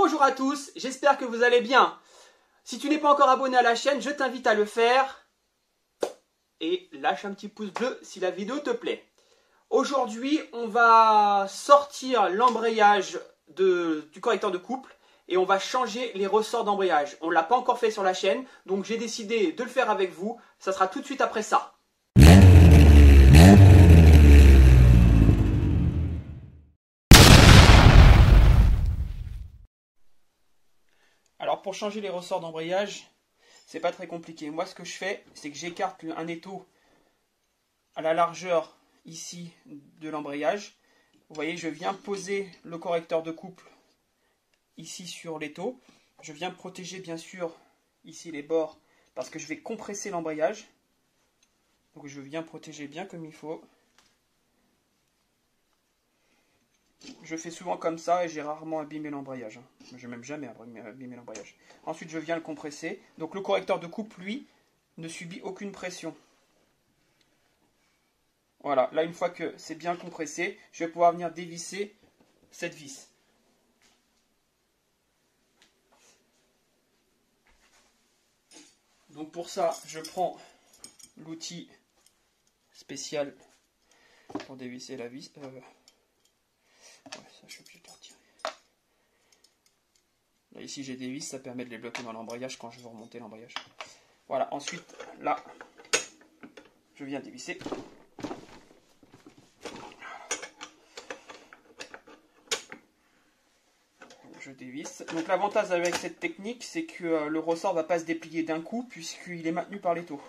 Bonjour à tous, j'espère que vous allez bien. Si tu n'es pas encore abonné à la chaîne, je t'invite à le faire. Et lâche un petit pouce bleu si la vidéo te plaît. Aujourd'hui, on va sortir l'embrayage du correcteur de couple et on va changer les ressorts d'embrayage. On ne l'a pas encore fait sur la chaîne, donc j'ai décidé de le faire avec vous. Ça sera tout de suite après ça. Alors pour changer les ressorts d'embrayage, c'est pas très compliqué. Moi ce que je fais, c'est que j'écarte un étau à la largeur ici de l'embrayage. Vous voyez, je viens poser le correcteur de couple ici sur l'étau. Je viens protéger bien sûr ici les bords parce que je vais compresser l'embrayage. Donc je viens protéger bien comme il faut. Je fais souvent comme ça et j'ai rarement abîmé l'embrayage. Je n'ai même jamais abîmé l'embrayage. Ensuite je viens le compresser. Donc le correcteur de couple, lui, ne subit aucune pression. Voilà, là une fois que c'est bien compressé, je vais pouvoir venir dévisser cette vis. Donc pour ça, je prends l'outil spécial pour dévisser la vis. Ouais, ça je suis obligé de le retirer. Là ici j'ai des vis, ça permet de les bloquer dans l'embrayage quand je veux remonter l'embrayage. Voilà, ensuite là, je viens dévisser. Je dévisse. Donc l'avantage avec cette technique, c'est que le ressort ne va pas se déplier d'un coup puisqu'il est maintenu par l'étau.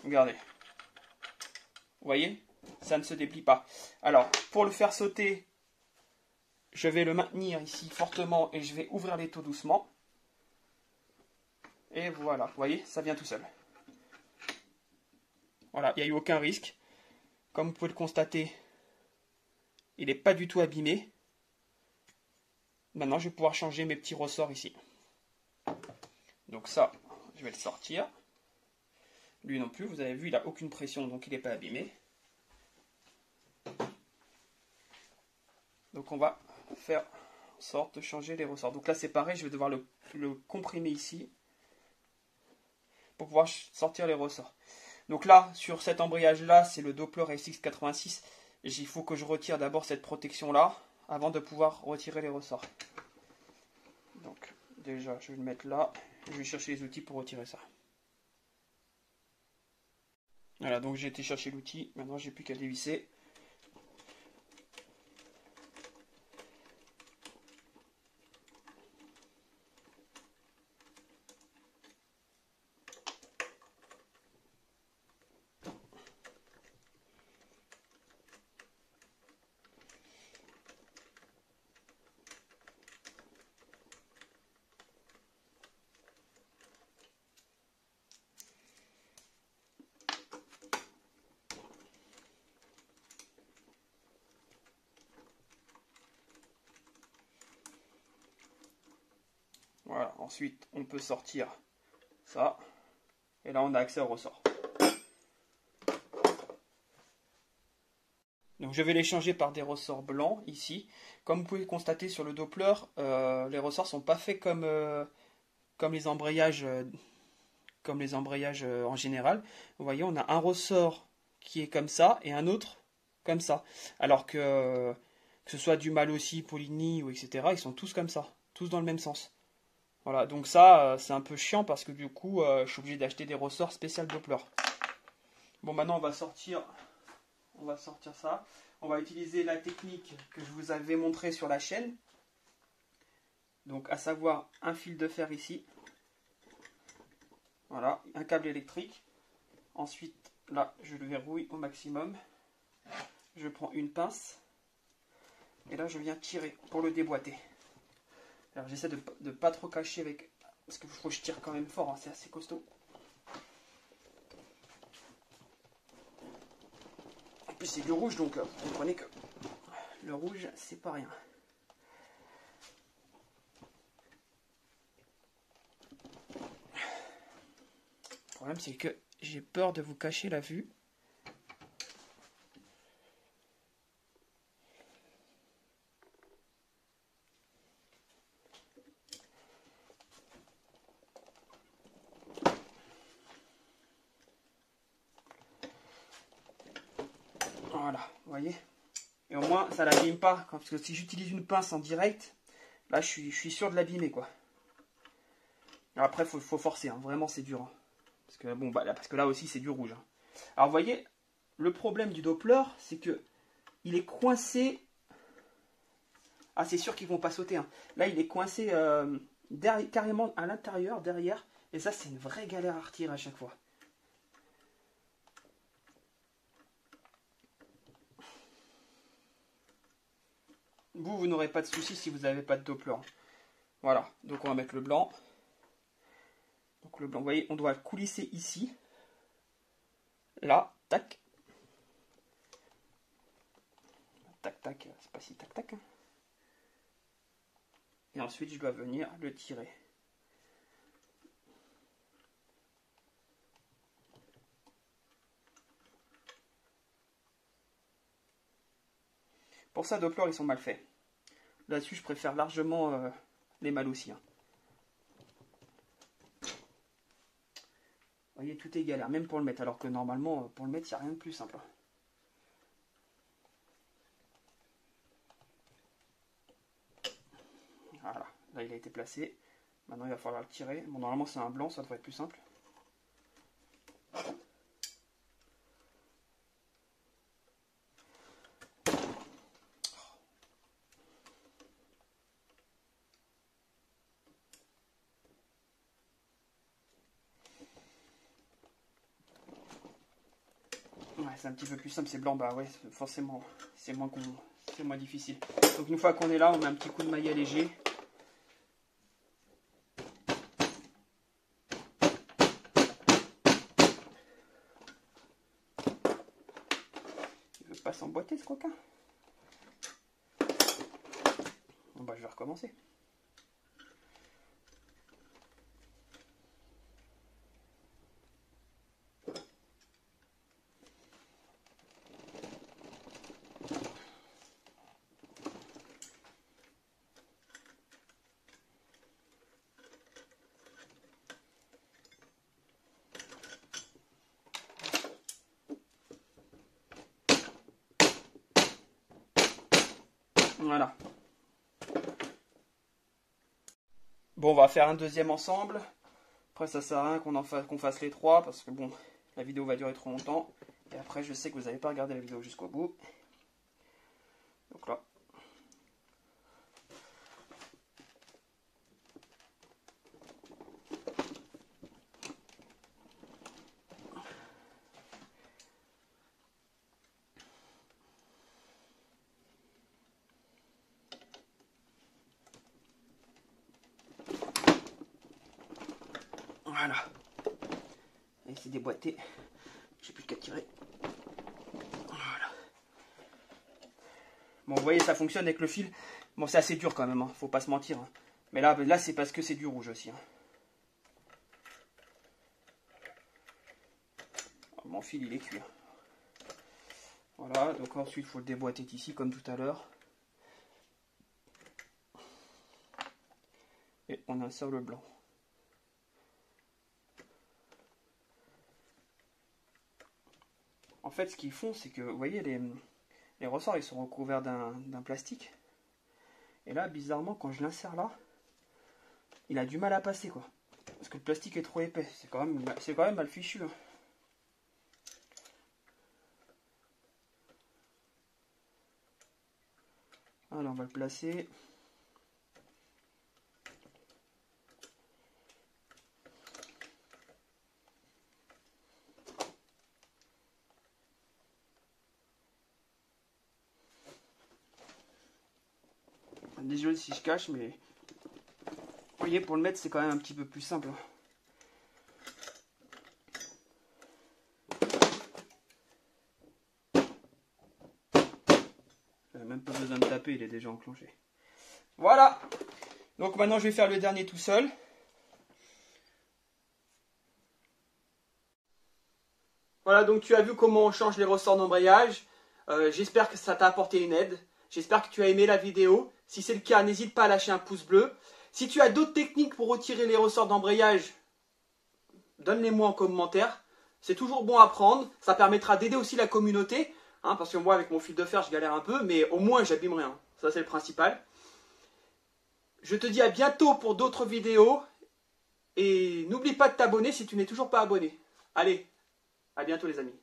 Regardez. Vous voyez, ça ne se déplie pas. Alors, pour le faire sauter, je vais le maintenir ici fortement et je vais ouvrir l'étau doucement. Et voilà, vous voyez, ça vient tout seul. Voilà, il n'y a eu aucun risque. Comme vous pouvez le constater, il n'est pas du tout abîmé. Maintenant, je vais pouvoir changer mes petits ressorts ici. Donc ça, je vais le sortir. Lui non plus, vous avez vu, il n'a aucune pression, donc il n'est pas abîmé. Donc on va faire en sorte de changer les ressorts. Donc là c'est pareil, je vais devoir le comprimer ici pour pouvoir sortir les ressorts. Donc là, sur cet embrayage-là, c'est le Doppler SX86. Il faut que je retire d'abord cette protection-là avant de pouvoir retirer les ressorts. Donc déjà, je vais le mettre là. Je vais chercher les outils pour retirer ça. Voilà, donc j'ai été chercher l'outil. Maintenant, j'ai plus qu'à dévisser. Voilà, ensuite on peut sortir ça, et là on a accès au ressort. Donc je vais les changer par des ressorts blancs ici. Comme vous pouvez le constater sur le Doppler, les ressorts ne sont pas faits comme les embrayages, en général. Vous voyez, on a un ressort qui est comme ça et un autre comme ça. Alors que ce soit du Malossi, Polini ou etc., ils sont tous comme ça, tous dans le même sens. Voilà, donc ça, c'est un peu chiant parce que du coup, je suis obligé d'acheter des ressorts spécial Doppler. Bon, maintenant, on va sortir ça. On va utiliser la technique que je vous avais montrée sur la chaîne. Donc, à savoir un fil de fer ici. Voilà, un câble électrique. Ensuite, là, je le verrouille au maximum. Je prends une pince. Et là, je viens tirer pour le déboîter. Alors j'essaie de ne pas trop cacher avec, parce qu'il faut que je tire quand même fort, hein, c'est assez costaud. En plus c'est du rouge, donc vous comprenez que le rouge c'est pas rien. Le problème c'est que j'ai peur de vous cacher la vue. Voilà, vous voyez. Et au moins, ça l'abîme pas. Parce que si j'utilise une pince en direct, là, je suis sûr de l'abîmer, quoi. Alors après, faut forcer, hein. Vraiment, c'est dur. Hein. Parce que, bon, bah, là, parce que là aussi, c'est du rouge. Hein. Alors, vous voyez, le problème du Doppler, c'est que il est coincé. Ah, c'est sûr qu'ils vont pas sauter. Hein. Là, il est coincé carrément à l'intérieur, derrière. Et ça, c'est une vraie galère à retirer à chaque fois. Vous n'aurez pas de soucis si vous n'avez pas de Doppler. Voilà, donc on va mettre le blanc. Donc le blanc, vous voyez, on doit coulisser ici. Là, tac. Tac, tac, c'est pas si tac, tac. Hein. Et ensuite, je dois venir le tirer. Pour ça, Doppler, ils sont mal faits. Là-dessus, je préfère largement les mâles aussi. Hein. Vous voyez, tout est galère, même pour le mettre. Alors que normalement, pour le mettre, il n'y a rien de plus simple. Voilà, là, il a été placé. Maintenant, il va falloir le tirer. Bon, normalement, c'est un blanc, ça devrait être plus simple. Ouais, c'est un petit peu plus simple, c'est blanc, bah ouais, forcément, c'est moins difficile. Donc une fois qu'on est là, on met un petit coup de maillet léger. Il veut pas s'emboîter ce coquin. Bon bah je vais recommencer. Voilà. Bon, on va faire un deuxième ensemble. Après, ça sert à rien qu'on fasse les trois parce que bon, la vidéo va durer trop longtemps. Et après, je sais que vous n'avez pas regardé la vidéo jusqu'au bout. Donc là. Voilà. Et c'est déboîté. J'ai plus qu'à tirer. Voilà. Bon, vous voyez, ça fonctionne avec le fil. Bon, c'est assez dur quand même, hein. Faut pas se mentir. Hein. Mais là c'est parce que c'est du rouge aussi. Hein. Mon fil, il est cuit. Voilà, donc ensuite, il faut le déboîter ici, comme tout à l'heure. Et on insère le blanc. En fait, ce qu'ils font, c'est que, vous voyez, les ressorts, ils sont recouverts d'un plastique. Et là, bizarrement, quand je l'insère là, il a du mal à passer, quoi. Parce que le plastique est trop épais. C'est quand même mal fichu. Hein. Alors, on va le placer. Désolé si je cache, mais vous voyez, pour le mettre, c'est quand même un petit peu plus simple. Même pas besoin de taper, il est déjà enclenché. Voilà. Donc maintenant, je vais faire le dernier tout seul. Voilà, donc tu as vu comment on change les ressorts d'embrayage. J'espère que ça t'a apporté une aide. J'espère que tu as aimé la vidéo. Si c'est le cas, n'hésite pas à lâcher un pouce bleu. Si tu as d'autres techniques pour retirer les ressorts d'embrayage, donne-les-moi en commentaire. C'est toujours bon à apprendre. Ça permettra d'aider aussi la communauté. hein, parce que moi avec mon fil de fer je galère un peu, mais au moins j'abîme rien, ça c'est le principal. Je te dis à bientôt pour d'autres vidéos, et n'oublie pas de t'abonner si tu n'es toujours pas abonné. Allez, à bientôt les amis.